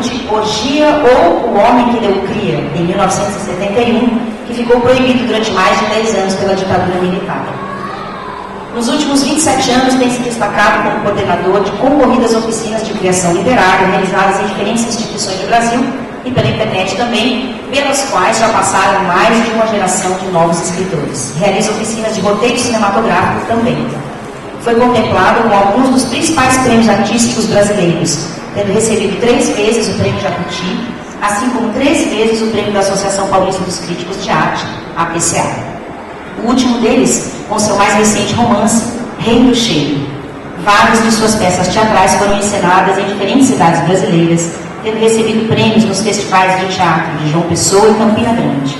debute Orgia ou O Homem que Deu Cria, em 1971, que ficou proibido durante mais de 10 anos pela ditadura militar. Nos últimos 27 anos tem se destacado como coordenador de concorridas oficinas de criação literária realizadas em diferentes instituições do Brasil e pela internet também, pelas quais já passaram mais de uma geração de novos escritores. Realiza oficinas de roteiro cinematográfico também. Foi contemplado com alguns dos principais prêmios artísticos brasileiros, tendo recebido 3 vezes o Prêmio Jabuti, assim como 3 vezes o Prêmio da Associação Paulista dos Críticos de Arte, APCA. O último deles, com seu mais recente romance, Rei do Cheiro. Várias de suas peças teatrais foram encenadas em diferentes cidades brasileiras, tendo recebido prêmios nos festivais de teatro de João Pessoa e Campina Grande.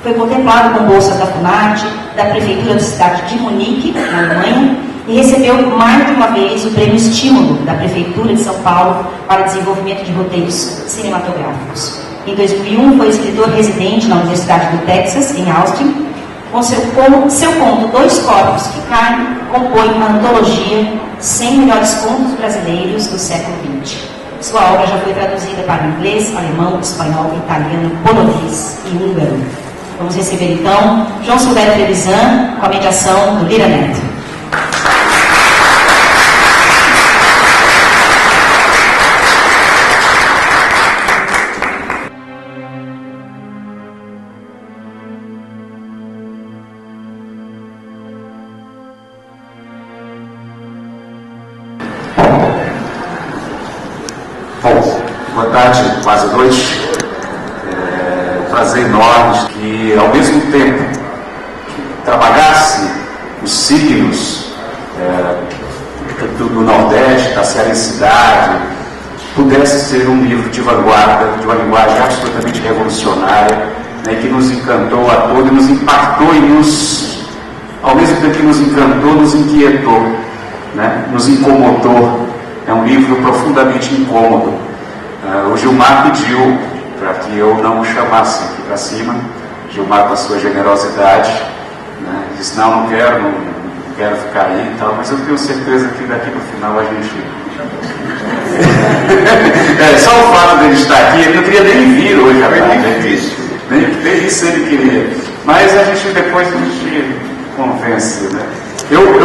Foi contemplado com bolsa da FUNARTE, da Prefeitura da cidade de Munique, na Alemanha, e recebeu mais de uma vez o Prêmio Estímulo da Prefeitura de São Paulo para desenvolvimento de roteiros cinematográficos. Em 2001, foi escritor residente na Universidade do Texas, em Austin. Com seu conto Dois Corpos que Caem, compõe uma antologia 100 melhores contos brasileiros do século XX. Sua obra já foi traduzida para inglês, alemão, espanhol, italiano, polonês e húngaro. Vamos receber então João Silvério Trevisan com a mediação do Lira Neto. Boa tarde, quase noite. É um prazer enorme que, ao mesmo tempo que trabalhasse os signos do Nordeste, da cearensidade, pudesse ser um livro de vanguarda, de uma linguagem absolutamente revolucionária, né, que nos encantou a todos, nos impactou e ao mesmo tempo que nos encantou, nos inquietou, né, nos incomodou. É um livro profundamente incômodo. O Gilmar pediu para que eu não o chamasse aqui para cima. Gilmar, com a sua generosidade, né, disse: não quero ficar aí e tal, mas eu tenho certeza que daqui para o final a gente... só o fato dele estar aqui, ele não queria nem vir hoje, nem isso ele queria. Mas depois a gente convence, né? Eu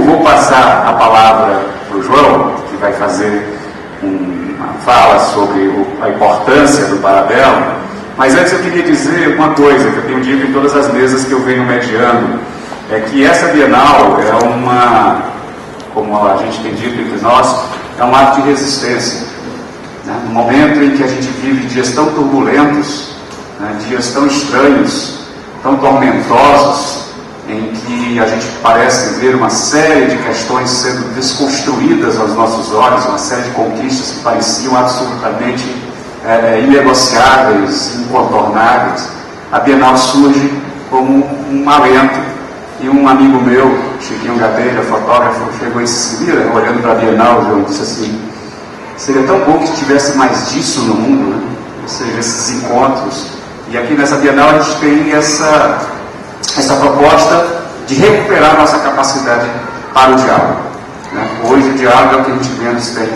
vou passar a palavra para o João, que vai fazer uma fala sobre a importância do Parabellum, mas antes eu queria dizer uma coisa que eu tenho dito em todas as mesas que eu venho mediando, é que essa Bienal é como a gente tem dito entre nós, é um ato de resistência, né? No momento em que a gente vive dias tão turbulentos, né? Dias tão estranhos, tão tormentosos, em que a gente parece ver uma série de questões sendo desconstruídas aos nossos olhos, uma série de conquistas que pareciam absolutamente inegociáveis, incontornáveis. A Bienal surge como um alento, e um amigo meu, Chiquinho Gadelha, fotógrafo, chegou e disse: Mira, olhando para a Bienal, João, disse assim: seria tão bom que tivesse mais disso no mundo, né? Ou seja, esses encontros. E aqui nessa Bienal a gente tem essa proposta de recuperar nossa capacidade para o diálogo, né? Hoje o diálogo é o que a gente menos tem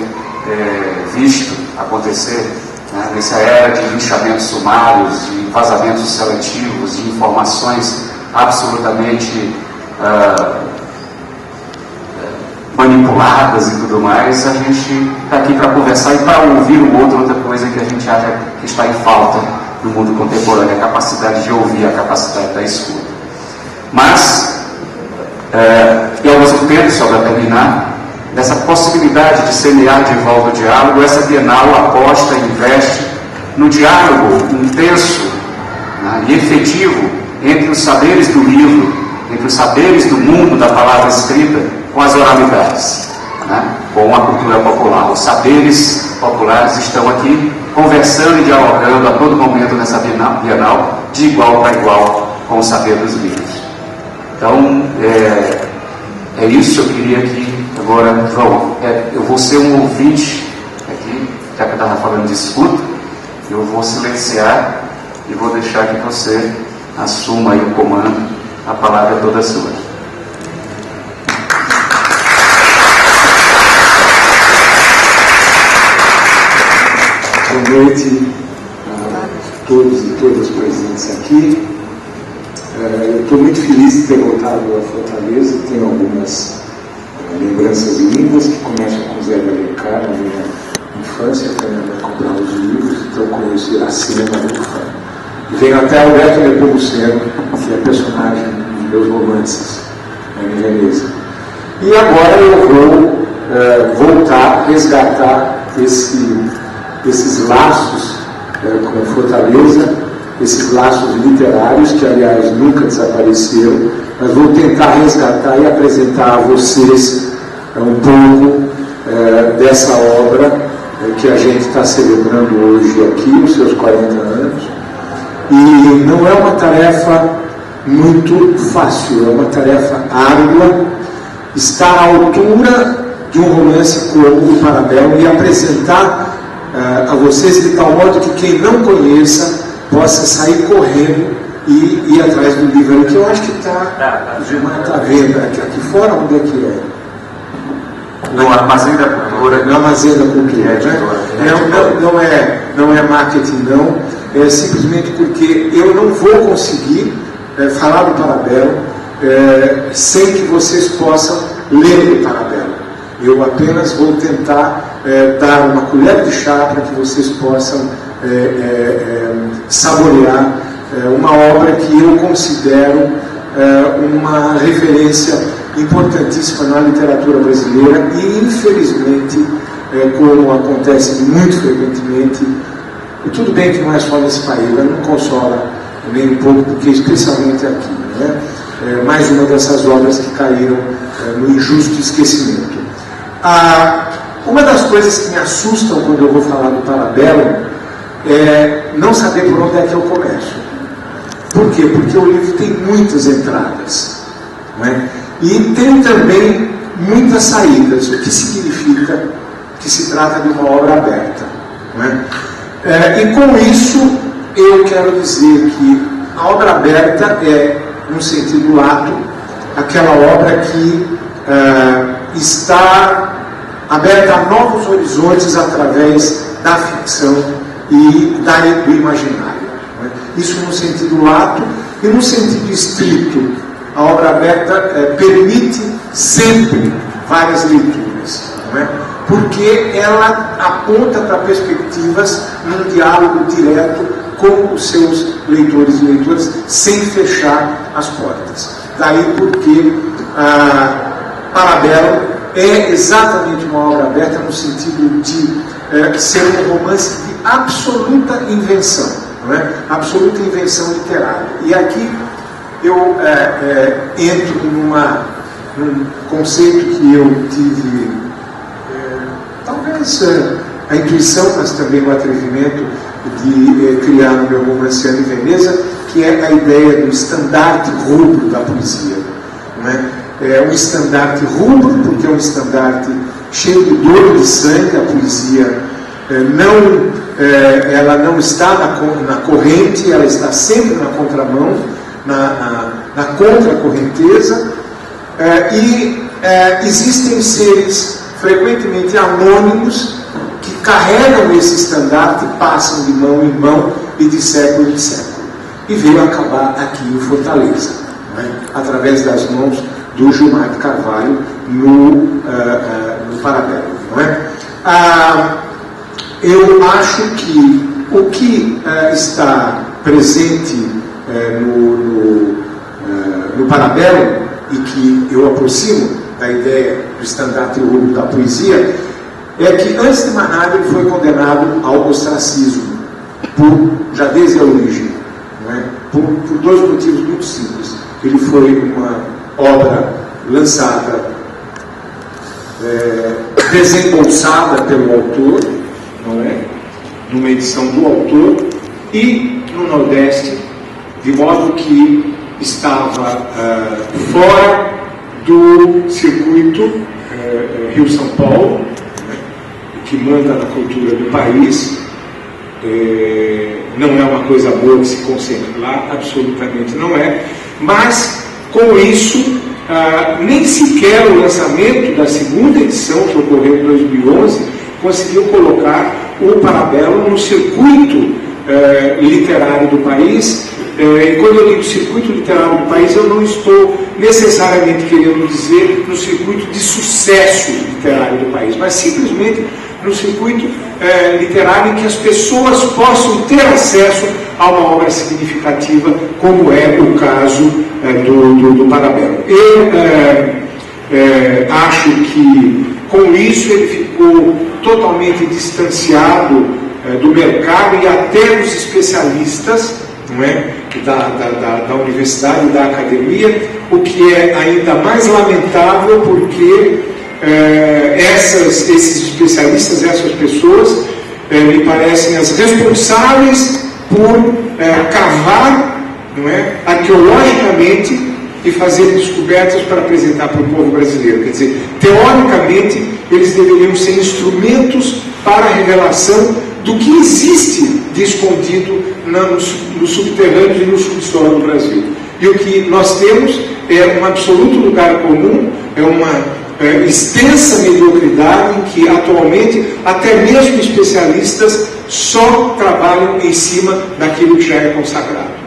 visto acontecer, né? Nessa era de linchamentos sumários, de vazamentos seletivos, de informações absolutamente manipuladas e tudo mais. A gente está aqui para conversar e para ouvir o outro. Outra coisa que a gente acha que está em falta no mundo contemporâneo, a capacidade de ouvir, a capacidade da escuta. Mas, e ao mesmo tempo, só para terminar, dessa possibilidade de semear de volta o diálogo, essa Bienal aposta e investe no diálogo intenso, né, e efetivo entre os saberes do livro, entre os saberes do mundo da palavra escrita, com as oralidades, né, com a cultura popular. Os saberes populares estão aqui conversando e dialogando a todo momento nessa Bienal, de igual para igual, com o saber dos livros. Então, é isso. Eu queria que agora, João, eu vou ser um ouvinte aqui, já que eu estava falando de escuta, eu vou silenciar e vou deixar que você assuma aí o comando, a palavra é toda sua. Boa noite a todos e todas presentes aqui. Eu estou muito feliz de ter voltado a Fortaleza. Tenho algumas lembranças lindas que começam com Zé de Alencar, na minha infância, quando eu ia comprar os livros, então conheço Iracema Alencar. E venho até Alberto Nepomuceno, que é personagem dos meus romances em Veneza. E agora eu vou voltar, resgatar esses laços com Fortaleza, esses laços literários, que aliás nunca desapareceram, mas vou tentar resgatar e apresentar a vocês um pouco dessa obra que a gente está celebrando hoje aqui, os seus 40 anos. E não é uma tarefa muito fácil, é uma tarefa árdua, estar à altura de um romance como o Parabellum e apresentar a vocês de tal modo que quem não conheça possa sair correndo e ir atrás do livro, que eu acho que está à venda aqui fora. Onde é que é? No Armazém da Cultura. No Armazém da Cultura, né? Não é marketing, não. É simplesmente porque eu não vou conseguir falar do Parabellum sem que vocês possam ler o Parabellum. Eu apenas vou tentar dar uma colher de chá para que vocês possam saborear uma obra que eu considero uma referência importantíssima na literatura brasileira e, infelizmente, como acontece muito frequentemente, tudo bem que não é só nesse país, mas não consola nem um pouco, porque especialmente aqui, né? Mais uma dessas obras que caíram no injusto esquecimento. Uma das coisas que me assustam quando eu vou falar do Parabellum é não saber por onde é que eu começo. Por quê? Porque o livro tem muitas entradas, né? E tem também muitas saídas, o que significa que se trata de uma obra aberta, né? E com isso eu quero dizer que a obra aberta é, num sentido lato, aquela obra que está aberta a novos horizontes através da ficção e do imaginário, né? Isso no sentido lato. E no sentido estrito, a obra aberta permite sempre várias leituras, né? Porque ela aponta para perspectivas num diálogo direto com os seus leitores e leitoras, sem fechar as portas. Daí porque Parabellum é exatamente uma obra aberta no sentido de ser um romance de absoluta invenção, não é? Absoluta invenção literária. E aqui eu entro num conceito que eu tive, talvez a intuição, mas também o atrevimento de criar no meu Romanciano em Veneza, que é a ideia do estandarte rubro da poesia, não é? É um estandarte rubro, porque é um estandarte cheio de dor e de sangue. A poesia ela não está na corrente, ela está sempre na contramão, na contracorrenteza, e existem seres frequentemente anônimos que carregam esse estandarte, passam de mão em mão e de século em século. E veio acabar aqui em Fortaleza, né? Através das mãos do Gilmar de Carvalho no Parabellum, não é? Eu acho que o que está presente no Parabellum, e que eu aproximo da ideia do estandarte rubro da poesia, é que, antes de mais nada, ele foi condenado ao ostracismo, já desde a origem, não é? Por dois motivos muito simples. Ele foi uma obra lançada, desembolsada pelo autor, não é? Numa edição do autor, e no Nordeste, de modo que estava fora do circuito Rio-São Paulo, né? Que manda na cultura do país. Não é uma coisa boa que se concentre lá, absolutamente não é, mas com isso nem sequer o lançamento da segunda edição, que ocorreu em 2011, conseguiu colocar o Parabellum no circuito literário do país. E quando eu digo circuito literário do país, eu não estou necessariamente querendo dizer no circuito de sucesso literário do país, mas simplesmente no circuito literário em que as pessoas possam ter acesso a uma obra significativa, como é o caso do Parabellum. Eu acho que com isso ele ficou totalmente distanciado do mercado e até dos especialistas, não é? da universidade e da academia, o que é ainda mais lamentável, porque esses especialistas, essas pessoas, me parecem as responsáveis por cavar, não é? Arqueologicamente, e fazer descobertas para apresentar para o povo brasileiro. Quer dizer, teoricamente, eles deveriam ser instrumentos para a revelação do que existe de escondido nos subterrâneos e no subsolo do Brasil. E o que nós temos é um absoluto lugar comum, é uma extensa mediocridade em que atualmente até mesmo especialistas só trabalham em cima daquilo que já é consagrado.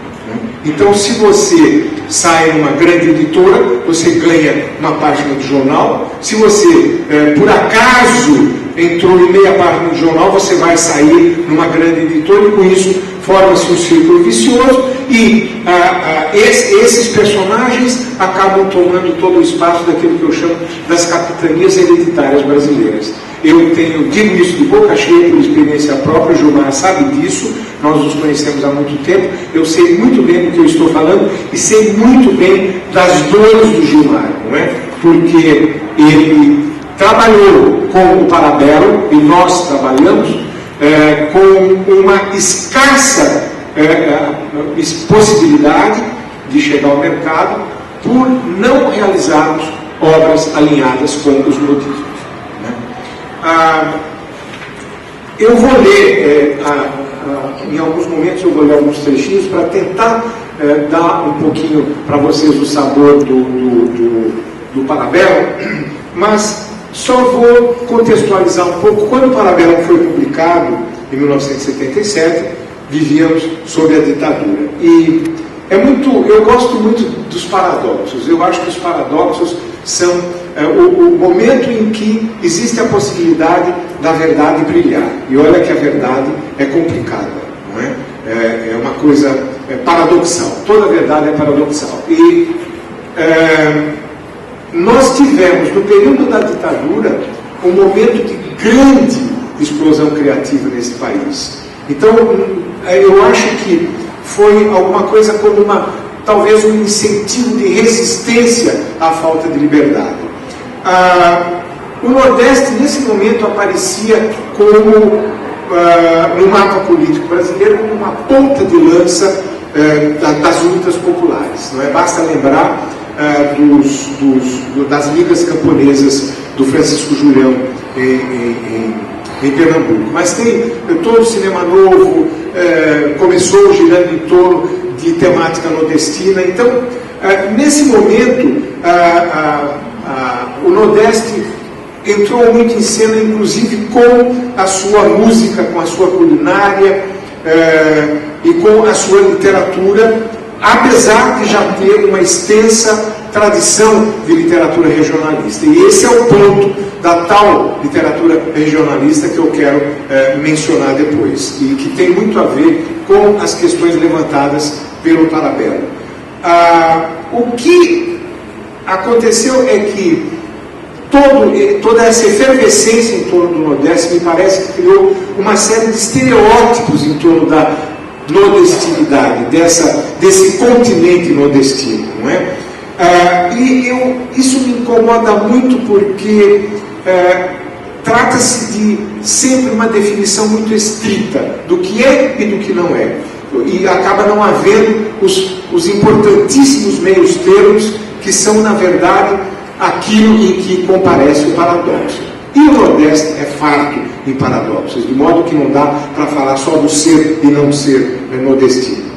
Então, se você sai numa grande editora, você ganha uma página do jornal. Se você, por acaso, entrou em meia página do jornal, você vai sair numa grande editora, e com isso forma-se um círculo vicioso, e esses personagens acabam tomando todo o espaço daquilo que eu chamo das capitanias hereditárias brasileiras. Eu digo isso de boca cheia, por experiência própria, o Gilmar sabe disso, nós nos conhecemos há muito tempo, eu sei muito bem do que eu estou falando, e sei muito bem das dores do Gilmar, não é? Porque ele trabalhou com o Parabellum, e nós trabalhamos com uma escassa possibilidade de chegar ao mercado, por não realizarmos obras alinhadas com os modismos. Eu vou ler, em alguns momentos eu vou ler alguns trechinhos para tentar dar um pouquinho para vocês o sabor do Parabellum, mas só vou contextualizar um pouco. Quando o Parabellum foi publicado, em 1977, vivíamos sob a ditadura. E eu gosto muito dos paradoxos. Eu acho que os paradoxos são o momento em que existe a possibilidade da verdade brilhar. E olha que a verdade é complicada, não é? É uma coisa paradoxal. Toda verdade é paradoxal. E nós tivemos, no período da ditadura, um momento de grande explosão criativa nesse país. Então, eu acho que foi alguma coisa como talvez um incentivo de resistência à falta de liberdade. O Nordeste, nesse momento, aparecia como, no mapa político brasileiro, como uma ponta de lança das lutas populares. Não é? Basta lembrar das ligas camponesas do Francisco Julião em Pernambuco. Mas tem todo o cinema novo, começou girando em torno de temática nordestina. Então, nesse momento, o Nordeste entrou muito em cena, inclusive com a sua música, com a sua culinária e com a sua literatura, apesar de já ter uma extensa tradição de literatura regionalista. E esse é o ponto da tal literatura regionalista que eu quero mencionar depois, e que tem muito a ver com as questões levantadas pelo Parabellum. O que aconteceu é que toda essa efervescência em torno do Nordeste me parece que criou uma série de estereótipos em torno da nordestinidade, desse continente nordestino, não é? Isso me incomoda muito, porque trata-se de sempre uma definição muito estrita do que é e do que não é, e acaba não havendo os importantíssimos meios termos que são, na verdade, aquilo em que comparece o paradoxo. E o Nordeste é farto em paradoxos, de modo que não dá para falar só do ser e não ser nordestino.